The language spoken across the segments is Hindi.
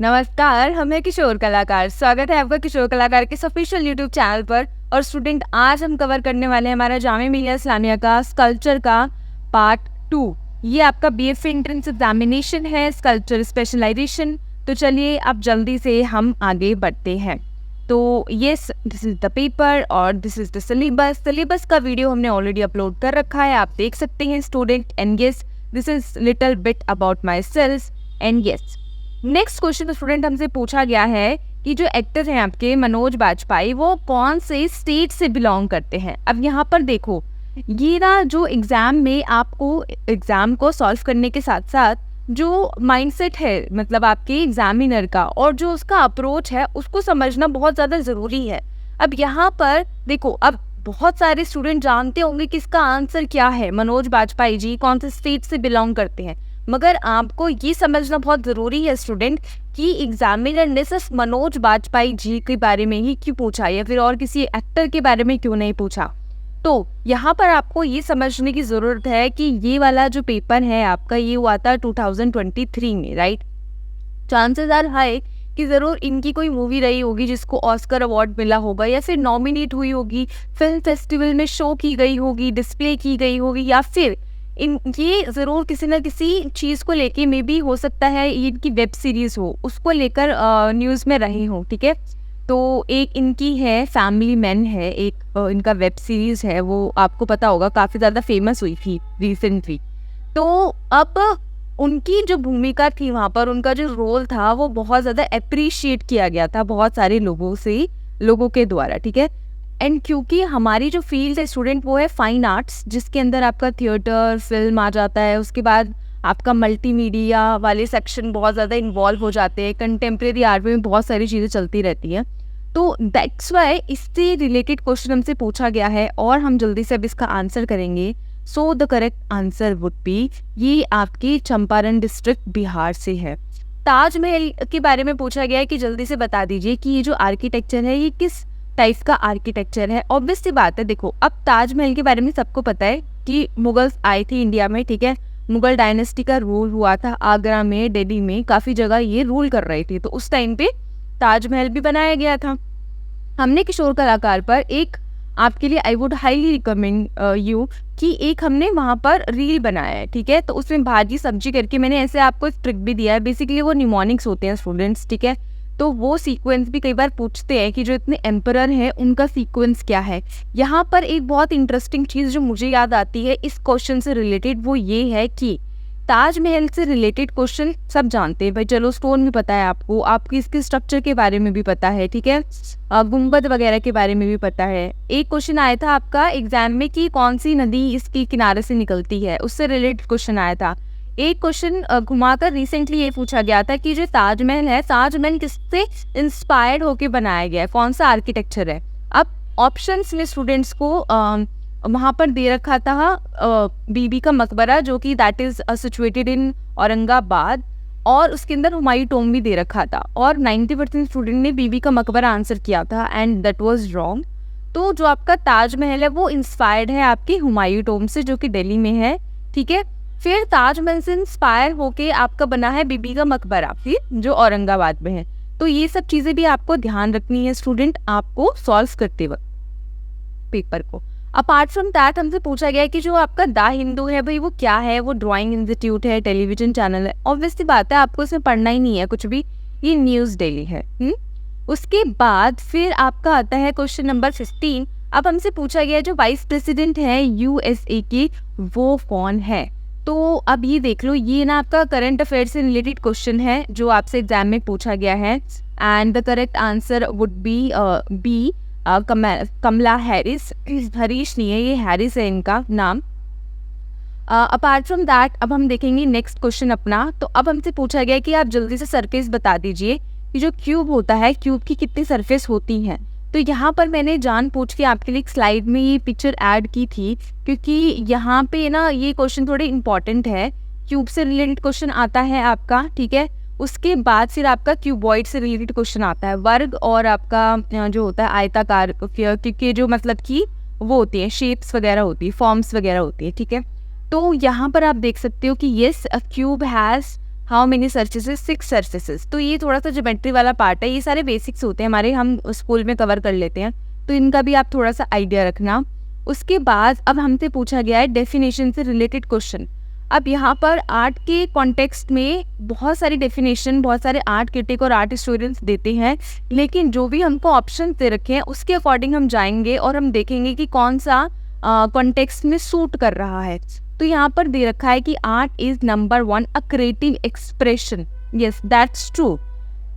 नमस्कार, हम हैं किशोर कलाकार। स्वागत है आपका किशोर कलाकार के ऑफिशियल यूट्यूब चैनल पर। और स्टूडेंट, आज हम कवर करने वाले हैं हमारा जामिया मिलिया इस्लामिया का स्कल्पचर का पार्ट 2। ये आपका बीएफए एंट्रेंस एग्जामिनेशन है, स्कल्पचर स्पेशलाइजेशन। तो चलिए अब जल्दी से हम आगे बढ़ते हैं। तो yes, this is the paper और दिस इज द सिलेबस का वीडियो हमने ऑलरेडी अपलोड कर रखा है, आप देख सकते हैं student. And yes, this is little bit about my self. And yes, next question student हमसे पूछा गया है कि जो एक्टर हैं आपके मनोज बाजपेयी, वो कौन से स्टेट से बिलोंग करते हैं। अब यहाँ पर देखो, ये ना जो एग्जाम में आपको एग्जाम को सॉल्व करने के साथ साथ जो माइंडसेट है, मतलब आपके एग्जामिनर का, और जो उसका अप्रोच है उसको समझना बहुत ज़्यादा ज़रूरी है। अब यहाँ पर देखो, अब बहुत सारे स्टूडेंट जानते होंगे कि इसका आंसर क्या है, मनोज बाजपेयी जी कौन से स्टेट से बिलोंग करते हैं। मगर आपको ये समझना बहुत ज़रूरी है स्टूडेंट कि एग्जामिनर ने सिर्फ मनोज बाजपेयी जी के बारे में ही क्यों पूछा या फिर और किसी एक्टर के बारे में क्यों नहीं पूछा। तो यहाँ पर आपको ये समझने की ज़रूरत है कि ये वाला जो पेपर है आपका, ये हुआ था 2023 में, राइट। चांसेस आर हाई कि ज़रूर इनकी कोई मूवी रही होगी जिसको ऑस्कर अवार्ड मिला होगा, या फिर नॉमिनेट हुई होगी, फिल्म फेस्टिवल में शो की गई होगी, डिस्प्ले की गई होगी, या फिर ये ज़रूर किसी न किसी चीज़ को लेके, मे बी हो सकता है ये इनकी वेब सीरीज़ हो, उसको लेकर न्यूज़ में रहे हो, ठीक है। तो एक इनकी है फैमिली मैन है, एक इनका वेब सीरीज़ है, वो आपको पता होगा काफ़ी ज़्यादा फेमस हुई थी रिसेंटली। तो अब उनकी जो भूमिका थी वहाँ पर, उनका जो रोल था वो बहुत ज़्यादा अप्रिशिएट किया गया था बहुत सारे लोगों के द्वारा, ठीक है। एंड क्योंकि हमारी जो फील्ड है स्टूडेंट, वो है फाइन आर्ट्स, जिसके अंदर आपका थिएटर, फिल्म आ जाता है, उसके बाद आपका मल्टीमीडिया वाले सेक्शन बहुत ज़्यादा इन्वॉल्व हो जाते हैं, कंटेम्प्रेरी आर्ट में बहुत सारी चीज़ें चलती रहती हैं। तो दैट्स वाई इससे रिलेटेड क्वेश्चन हमसे पूछा गया है और हम जल्दी से अब इसका आंसर करेंगे। So the correct answer would B, ये आपकी चंपारण डिस्ट्रिक्ट बिहार से है। ताजमहल के बारे में पूछा गया है कि जल्दी से बता दीजिए कि ये जो आर्किटेक्चर है ये किस टाइप का आर्किटेक्चर है। ऑब्वियस सी बात है, देखो अब ताजमहल के बारे में सबको पता है कि मुगल्स आए थे इंडिया में, ठीक है। मुगल डायनेस्टी का रूल हुआ था आगरा में, दिल्ली में, काफ़ी जगह ये रूल कर रही थी। तो उस टाइम पे ताजमहल भी बनाया गया था। हमने किशोर कलाकार पर एक आपके लिए I would highly recommend you कि एक हमने वहाँ पर रील बनाया है, ठीक है। तो उसमें भाजी सब्जी करके मैंने ऐसे आपको एक ट्रिक भी दिया है। बेसिकली वो निमोनिक्स होते हैं स्टूडेंट्स, ठीक है। तो वो सीक्वेंस भी कई बार पूछते हैं कि जो इतने एम्परर हैं उनका सीक्वेंस क्या है। यहाँ पर एक बहुत इंटरेस्टिंग चीज़ जो मुझे याद आती है इस क्वेश्चन से रिलेटेड, वो ये है कि ताजमहल से रिलेटेड क्वेश्चन सब जानते हैं भाई, चलो स्टोन भी पता है आपको इसके स्ट्रक्चर के बारे में भी पता है, ठीक है। गुंबद वगैरह के बारे में भी पता है। एक क्वेश्चन आया था आपका एग्जाम में कि कौन सी नदी इसके किनारे से निकलती है, उससे रिलेटेड क्वेश्चन आया था। एक क्वेश्चन घुमाकर रिसेंटली ये पूछा गया था कि जो ताजमहल है, ताजमहल किससे इंस्पायर्ड होके बनाया गया है, कौन सा आर्किटेक्चर है। अब ऑप्शंस में स्टूडेंट्स को वहाँ पर दे रखा था बीबी का मकबरा, जो कि that is situated in Aurangabad, और उसके अंदर हुमायूं टॉम्ब भी दे रखा था। और 90% स्टूडेंट ने बीबी का मकबरा आंसर किया था एंड दैट वाज रॉन्ग। तो जो आपका ताजमहल है वो इंस्पायर्ड है आपकी हुमायूं टॉम्ब से, जो कि दिल्ली में है, ठीक है। फिर ताजमहल से इंस्पायर होके आपका बना है बीबी का मकबरा, फिर जो औरंगाबाद में है। तो ये सब चीज़ें भी आपको ध्यान रखनी है स्टूडेंट, आपको सॉल्व करते वक्त पेपर को। अपार्ट फ्रॉम दैट हमसे पूछा गया है कि जो आपका द हिंदू है भाई वो क्या है, वो ड्राइंग इंस्टीट्यूट है, टेलीविजन चैनल है। ऑब्वियसली बात है, आपको इसमें पढ़ना ही नहीं है कुछ भी, ये न्यूज़ डेली है। उसके बाद फिर आपका आता है क्वेश्चन नंबर 15। अब हमसे पूछा गया है जो वाइस प्रेसिडेंट है यूएसए की, वो कौन है। तो अब ये देख लो, ये ना आपका करंट अफेयर से रिलेटेड क्वेश्चन है जो आपसे एग्जाम में पूछा गया है। And the correct answer would be Kamala Harris. Harish नहीं है, ये हैरिस है इनका नाम। अपार्ट फ्रॉम दैट अब हम देखेंगे नेक्स्ट क्वेश्चन अपना। तो अब हमसे पूछा गया कि आप जल्दी से सरफेस बता दीजिए कि जो क्यूब होता है, क्यूब की कितनी सरफेस होती हैं। तो यहाँ पर मैंने जानबूझ के आपके लिए एक स्लाइड में ये पिक्चर ऐड की थी, क्योंकि यहाँ पे ना ये क्वेश्चन थोड़े इंपॉर्टेंट है। क्यूब से रिलेटेड क्वेश्चन आता है आपका, ठीक है। उसके बाद फिर आपका क्यूबॉइड से रिलेटेड क्वेश्चन आता है, वर्ग और आपका जो होता है आयताकार, क्योंकि जो मतलब कि वो होती है शेप्स वगैरह होती है, फॉर्म्स वगैरह होती है, ठीक है। तो यहाँ पर आप देख सकते हो कि yes, a cube has how many surfaces, 6 surfaces. तो ये थोड़ा सा ज्योमेट्री वाला पार्ट है, ये सारे बेसिक्स होते हैं हमारे, हम स्कूल में कवर कर लेते हैं, तो इनका भी आप थोड़ा सा आइडिया रखना। उसके बाद अब हमसे पूछा गया है डेफिनेशन से रिलेटेड क्वेश्चन। अब यहाँ पर आर्ट के कॉन्टेक्स्ट में बहुत सारी डेफिनेशन, बहुत सारे आर्ट क्रिटिक और आर्ट स्टूडेंट्स देते हैं, लेकिन जो भी हमको ऑप्शन दे रखे हैं उसके अकॉर्डिंग हम जाएंगे और हम देखेंगे कि कौन सा कॉन्टेक्स्ट में सूट कर रहा है। तो यहाँ पर दे रखा है कि art is number 1 a creative expression. Yes, that's true.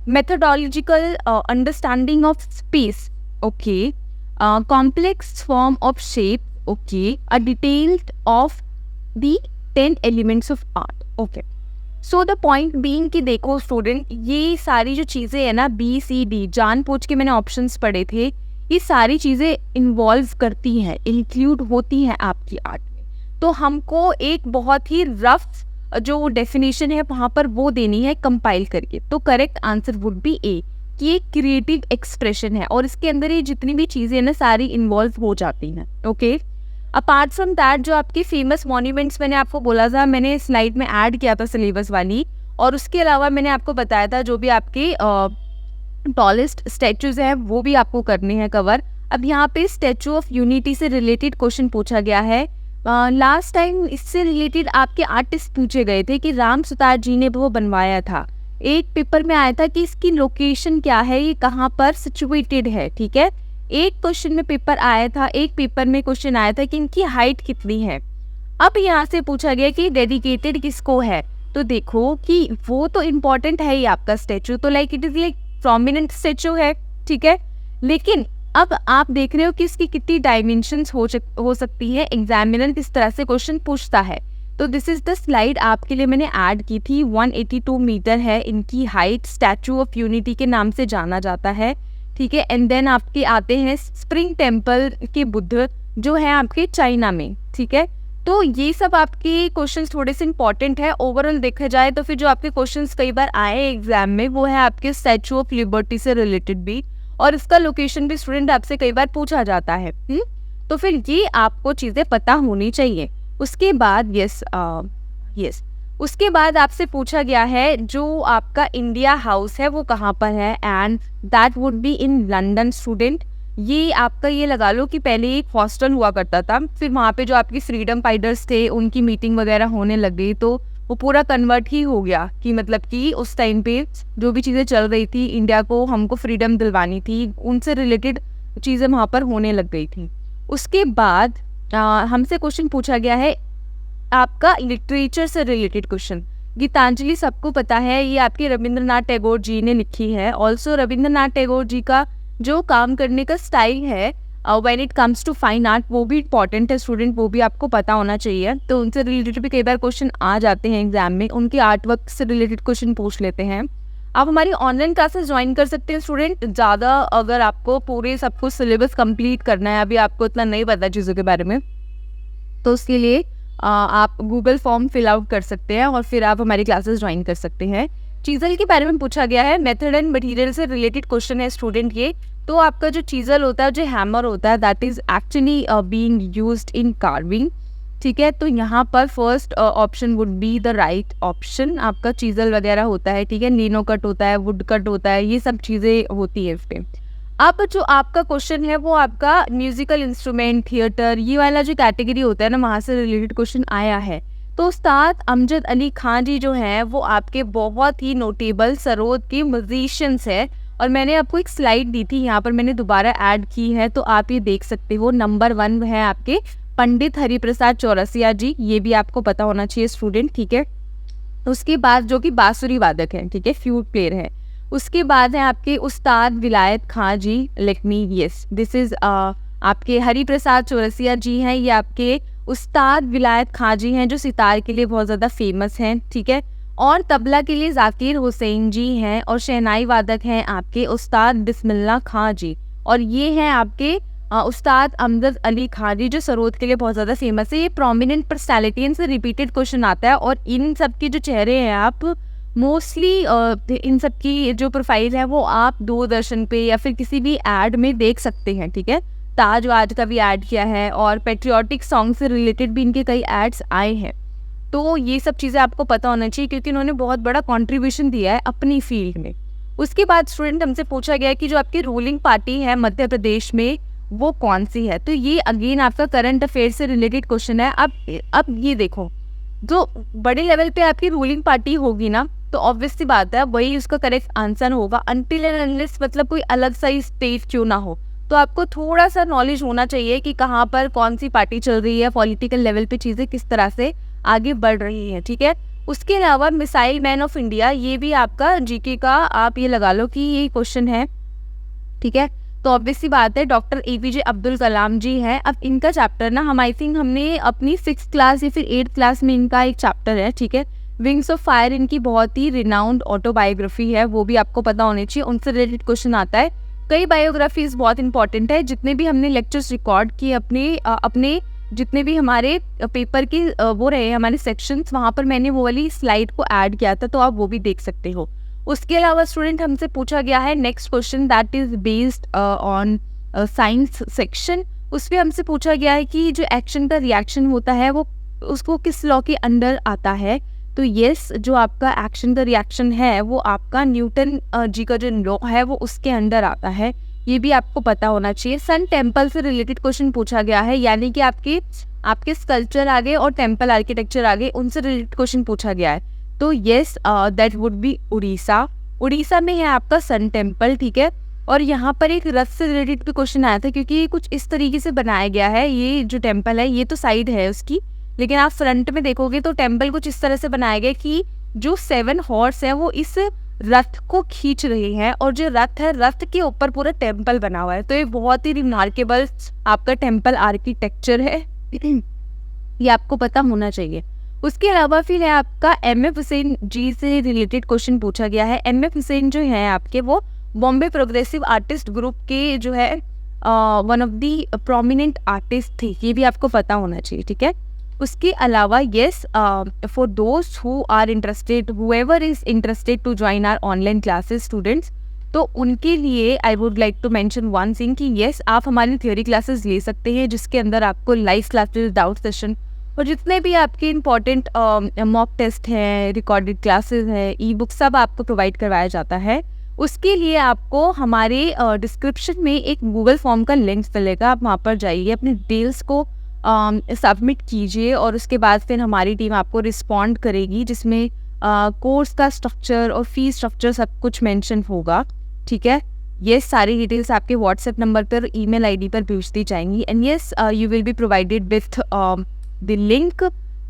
Methodological understanding of space, okay. Complex form of shape, okay. A detailed of the 10 elements of art, okay. So the point being कि देखो स्टूडेंट, ये सारी जो चीज़ें है ना, BCD जान पूछ के मैंने ऑप्शंस पढ़े थे, ये सारी चीज़ें इन्वॉल्व करती हैं, इंक्लूड होती हैं आपकी आर्ट में। तो हमको एक बहुत ही रफ जो डेफिनेशन है वहाँ पर वो देनी है कंपाइल करके। तो करेक्ट आंसर वुड बी ए, कि ये क्रिएटिव एक्सप्रेशन है और इसके अंदर ये जितनी भी चीज़ें हैं ना सारी इन्वॉल्व हो जाती हैं, ओके। अपार्ट फ्रॉम दैट, जो आपके फेमस मॉन्यूमेंट्स मैंने आपको बोला था, मैंने स्लाइड में ऐड किया था सिलेबस वाली, और उसके अलावा मैंने आपको बताया था जो भी आपके टॉलेस्ट स्टैचूज हैं वो भी आपको करने हैं कवर। अब यहाँ पे स्टैचू ऑफ यूनिटी से रिलेटेड क्वेश्चन पूछा गया है। लास्ट टाइम इससे रिलेटेड आपके आर्टिस्ट पूछे गए थे कि राम सुतार जी ने वो बनवाया था। एक पेपर में आया था कि इसकी लोकेशन क्या है, ये कहाँ पर सिचुएटेड है, ठीक है। एक क्वेश्चन में पेपर आया था, एक पेपर में क्वेश्चन आया था कि इनकी हाइट कितनी है। अब यहाँ से पूछा गया कि डेडिकेटेड किसको है, तो देखो कि वो तो इम्पोर्टेंट है ही आपका स्टैचू, तो like it is like prominent statue है, ठीक है। लेकिन अब आप देख रहे हो कि इसकी कितनी डायमेंशंस हो सकती है, एग्जामिनर किस तरह से क्वेश्चन पूछता है। तो दिस इज द स्लाइड आपके लिए मैंने ऐड की थी। 182 मीटर है इनकी हाइट, स्टैचू ऑफ यूनिटी के नाम से जाना जाता है, ठीक है। एंड देन आपके आते हैं स्प्रिंग टेम्पल के बुद्ध जो है आपके चाइना में, ठीक है। तो ये सब आपके क्वेश्चंस थोड़े से इंपॉर्टेंट है। ओवरऑल देखा जाए तो फिर जो आपके क्वेश्चंस कई बार आए एग्जाम में वो है आपके स्टैचू ऑफ लिबर्टी से रिलेटेड भी, और इसका लोकेशन भी स्टूडेंट आपसे कई बार पूछा जाता है। तो फिर ये आपको चीज़ें पता होनी चाहिए। उसके बाद यस उसके बाद आपसे पूछा गया है जो आपका इंडिया हाउस है वो कहाँ पर है, and that would be in London student. ये आपका ये लगा लो कि पहले एक हॉस्टल हुआ करता था, फिर वहाँ पे जो आपकी फ्रीडम फाइटर्स थे उनकी मीटिंग वगैरह होने लग गई, तो वो पूरा कन्वर्ट ही हो गया कि मतलब कि उस टाइम पे जो भी चीज़ें चल रही थी, इंडिया को हमको फ्रीडम दिलवानी थी, उनसे रिलेटेड चीज़ें वहाँ पर होने लग गई थी। उसके बाद हमसे क्वेश्चन पूछा गया है आपका लिटरेचर से रिलेटेड क्वेश्चन। गीतांजलि सबको पता है, ये आपके रविंद्रनाथ टैगोर जी ने लिखी है। ऑल्सो रविंद्रनाथ टैगोर जी का जो काम करने का स्टाइल है when it comes to fine art वो भी इंपॉर्टेंट है स्टूडेंट, वो भी आपको पता होना चाहिए। तो उनसे रिलेटेड भी कई बार क्वेश्चन आ जाते हैं एग्जाम में, उनके आर्ट वर्क से रिलेटेड क्वेश्चन पूछ लेते हैं। आप हमारी ऑनलाइन क्लासेस ज्वाइन कर सकते हैं स्टूडेंट। ज़्यादा अगर आपको पूरे सब कुछ सिलेबस कंप्लीट करना है, अभी आपको इतना नहीं पता चीज़ों के बारे में, तो उसके लिए आप गूगल फॉर्म फिल आउट कर सकते हैं और फिर आप हमारी क्लासेस ज्वाइन कर सकते हैं। चीज़ल के बारे में पूछा गया है, मेथड एंड मटेरियल से रिलेटेड क्वेश्चन है स्टूडेंट ये। तो आपका जो चीज़ल होता है, जो हैमर होता है, that is actually being used in carving, ठीक है। तो यहाँ पर first option would be the right option. आपका चीज़ल वगैरह होता है, ठीक है, लीनो कट होता है, वुड कट होता है, ये सब चीज़ें होती है इस पर। अब जो आपका क्वेश्चन है वो आपका म्यूजिकल इंस्ट्रूमेंट, थिएटर, ये वाला जो कैटेगरी होता है ना, वहाँ से रिलेटेड क्वेश्चन आया है। तो उस्ताद अमजद अली खान जी जो हैं वो आपके बहुत ही नोटेबल सरोद के म्यूजिशियंस है, और मैंने आपको एक स्लाइड दी थी, यहाँ पर मैंने दोबारा ऐड की है, तो आप ये देख सकते हो। नंबर 1 है आपके पंडित हरिप्रसाद चौरसिया जी, ये भी आपको पता होना चाहिए स्टूडेंट, ठीक है। उसके बाद जो कि बांसुरी वादक है, ठीक है, फ्लूट प्लेयर है। उसके बाद है आपके Ustad Vilayat Khan ji, let me yes this is आपके हरिप्रसाद चौरसिया जी हैं, ये आपके उस्ताद विलायत खां जी हैं जो सितार के लिए बहुत ज़्यादा फेमस हैं, ठीक है। और तबला के लिए जाकिर हुसैन जी हैं, और शहनाई वादक हैं आपके उस्ताद बिस्मिल्लाह खां जी, और ये हैं आपके उस्ताद अमजद अली खान जी जो सरोद के लिए बहुत ज़्यादा फेमस है। ये प्रोमिनेंट पर्सनैलिटी, इनसे रिपीटेड क्वेश्चन आता है, और इन सब के जो चेहरे हैं आप मोस्टली इन सब की जो प्रोफाइल है वो आप दूरदर्शन पे या फिर किसी भी ऐड में देख सकते हैं, ठीक है। ताज वाज का भी ऐड किया है, और पेट्रियाटिक सॉन्ग से रिलेटेड भी इनके कई एड्स आए हैं। तो ये सब चीज़ें आपको पता होना चाहिए क्योंकि उन्होंने बहुत बड़ा कॉन्ट्रीब्यूशन दिया है अपनी फील्ड में। उसके बाद स्टूडेंट हमसे पूछा गया कि जो आपकी रूलिंग पार्टी है मध्य प्रदेश में वो कौन सी है। तो ये अगेन आपका करंट अफेयर से रिलेटेड क्वेश्चन है। अब ये देखो, जो बड़े लेवल पे आपकी रूलिंग पार्टी होगी ना, तो ऑब्वियस सी बात है वही उसका करेक्ट आंसर होगा, अनटिल एंड अनलेस मतलब कोई अलग सा स्टेट क्यों ना हो। तो आपको थोड़ा सा नॉलेज होना चाहिए कि कहाँ पर कौन सी पार्टी चल रही है, पॉलिटिकल लेवल पे चीज़ें किस तरह से आगे बढ़ रही हैं, ठीक है। उसके अलावा मिसाइल मैन ऑफ इंडिया, ये भी आपका जीके का आप ये लगा लो कि ये क्वेश्चन है, ठीक है। तो ऑब्वियस सी बात है डॉक्टर एपीजे अब्दुल कलाम जी हैं। अब इनका चैप्टर ना हम आई थिंक हमने अपनी 6th क्लास या फिर 8th क्लास में इनका एक चैप्टर है, ठीक है। विंग्स ऑफ फायर इनकी बहुत ही रिनाउंड ऑटोबायोग्राफी है, वो भी आपको पता होनी चाहिए, उनसे रिलेटेड क्वेश्चन आता है। कई बायोग्राफीज बहुत इंपॉर्टेंट है, जितने भी हमने लेक्चर्स रिकॉर्ड किए अपने जितने भी हमारे पेपर के वो रहे हमारे सेक्शंस, वहाँ पर मैंने वो वाली स्लाइड को ऐड किया था, तो आप वो भी देख सकते हो। उसके अलावा स्टूडेंट हमसे पूछा गया है next question that is based on science section. उसमें हमसे पूछा गया है कि जो एक्शन का रिएक्शन होता है वो उसको किस लॉ के अंडर आता है। तो यस, जो आपका एक्शन का रिएक्शन है वो आपका न्यूटन जी का जो लॉ है वो उसके अंडर आता है, ये भी आपको पता होना चाहिए। सन टेम्पल से रिलेटेड क्वेश्चन पूछा गया है, यानी कि आपके स्कल्पचर आ गए और टेम्पल आर्किटेक्चर आ गए, उनसे रिलेटेड क्वेश्चन पूछा गया है। तो yes, that would be Orissa में है आपका सन टेम्पल, ठीक है। और यहाँ पर एक रथ से रिलेटेड भी क्वेश्चन आया था, क्योंकि ये कुछ इस तरीके से बनाया गया है, ये जो टेम्पल है ये तो साइड है उसकी, लेकिन आप फ्रंट में देखोगे तो टेम्पल कुछ इस तरह से बनाया गया कि जो 7 हॉर्स है वो इस रथ को खींच रहे हैं, और जो रथ है रथ के ऊपर पूरा टेम्पल बना हुआ है। तो ये बहुत ही रिमार्केबल आपका टेम्पल आर्किटेक्चर है, ये आपको पता होना चाहिए। उसके अलावा फिर है आपका एम.एफ. हुसैन जी से रिलेटेड क्वेश्चन पूछा गया है। एम.एफ. हुसैन जो है आपके वो बॉम्बे प्रोग्रेसिव आर्टिस्ट ग्रुप के जो है one of the prominent artist थे, ये भी आपको पता होना चाहिए, ठीक है। उसके अलावा yes, for those who are interested, whoever is interested to join our online classes students, तो उनके लिए I would like to mention one thing कि यस, आप हमारी थ्योरी क्लासेस ले सकते हैं, जिसके अंदर आपको लाइव क्लासेस, डाउट सेशन और जितने भी आपके इम्पॉर्टेंट मॉक टेस्ट हैं, रिकॉर्डेड क्लासेस हैं, ई बुक, सब आपको प्रोवाइड करवाया जाता है। उसके लिए आपको हमारे डिस्क्रिप्शन में एक गूगल फॉर्म का लिंक मिलेगा, आप वहाँ पर जाइए, अपने डिटेल्स को सबमिट कीजिए और उसके बाद फिर हमारी टीम आपको रिस्पॉन्ड करेगी, जिसमें कोर्स का स्ट्रक्चर और फीस स्ट्रक्चर सब कुछ मेंशन होगा, ठीक है। ये सारी डिटेल्स आपके व्हाट्सएप नंबर पर, ईमेल आईडी पर भेज दी जाएंगी, and yes you will be provided with the link,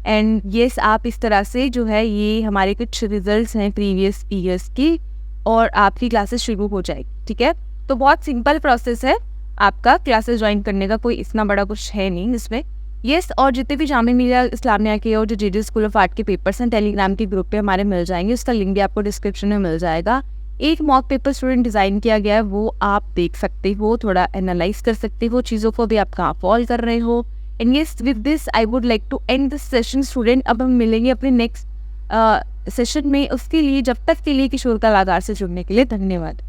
and yes आप इस तरह से जो है ये हमारे कुछ रिजल्ट्स हैं प्रीवियस ईयर्स की, और आपकी क्लासेस शुरू हो जाएगी, ठीक है। तो बहुत सिंपल प्रोसेस है आपका क्लासेस ज्वाइन करने का, कोई इतना बड़ा कुछ है नहीं इसमें। यस, और जितने भी जामिया मिलिया इस्लामिया के और जो जेजे स्कूल ऑफ आर्ट के पेपर्स हैं टेलीग्राम के ग्रुप पे हमारे मिल जाएंगे, उसका लिंक भी आपको डिस्क्रिप्शन में मिल जाएगा। एक मॉक पेपर स्टूडेंट डिज़ाइन किया गया है, वो आप देख सकते हो, थोड़ा एनालाइज कर सकते हो चीज़ों को भी, आप कहाँ फॉल कर रहे हो। And yes, with this I would like to end this session student. अब हम मिलेंगे अपने नेक्स्ट सेशन में, उसके लिए जब तक के लिए किशोर कलाकार से जुड़ने के लिए धन्यवाद।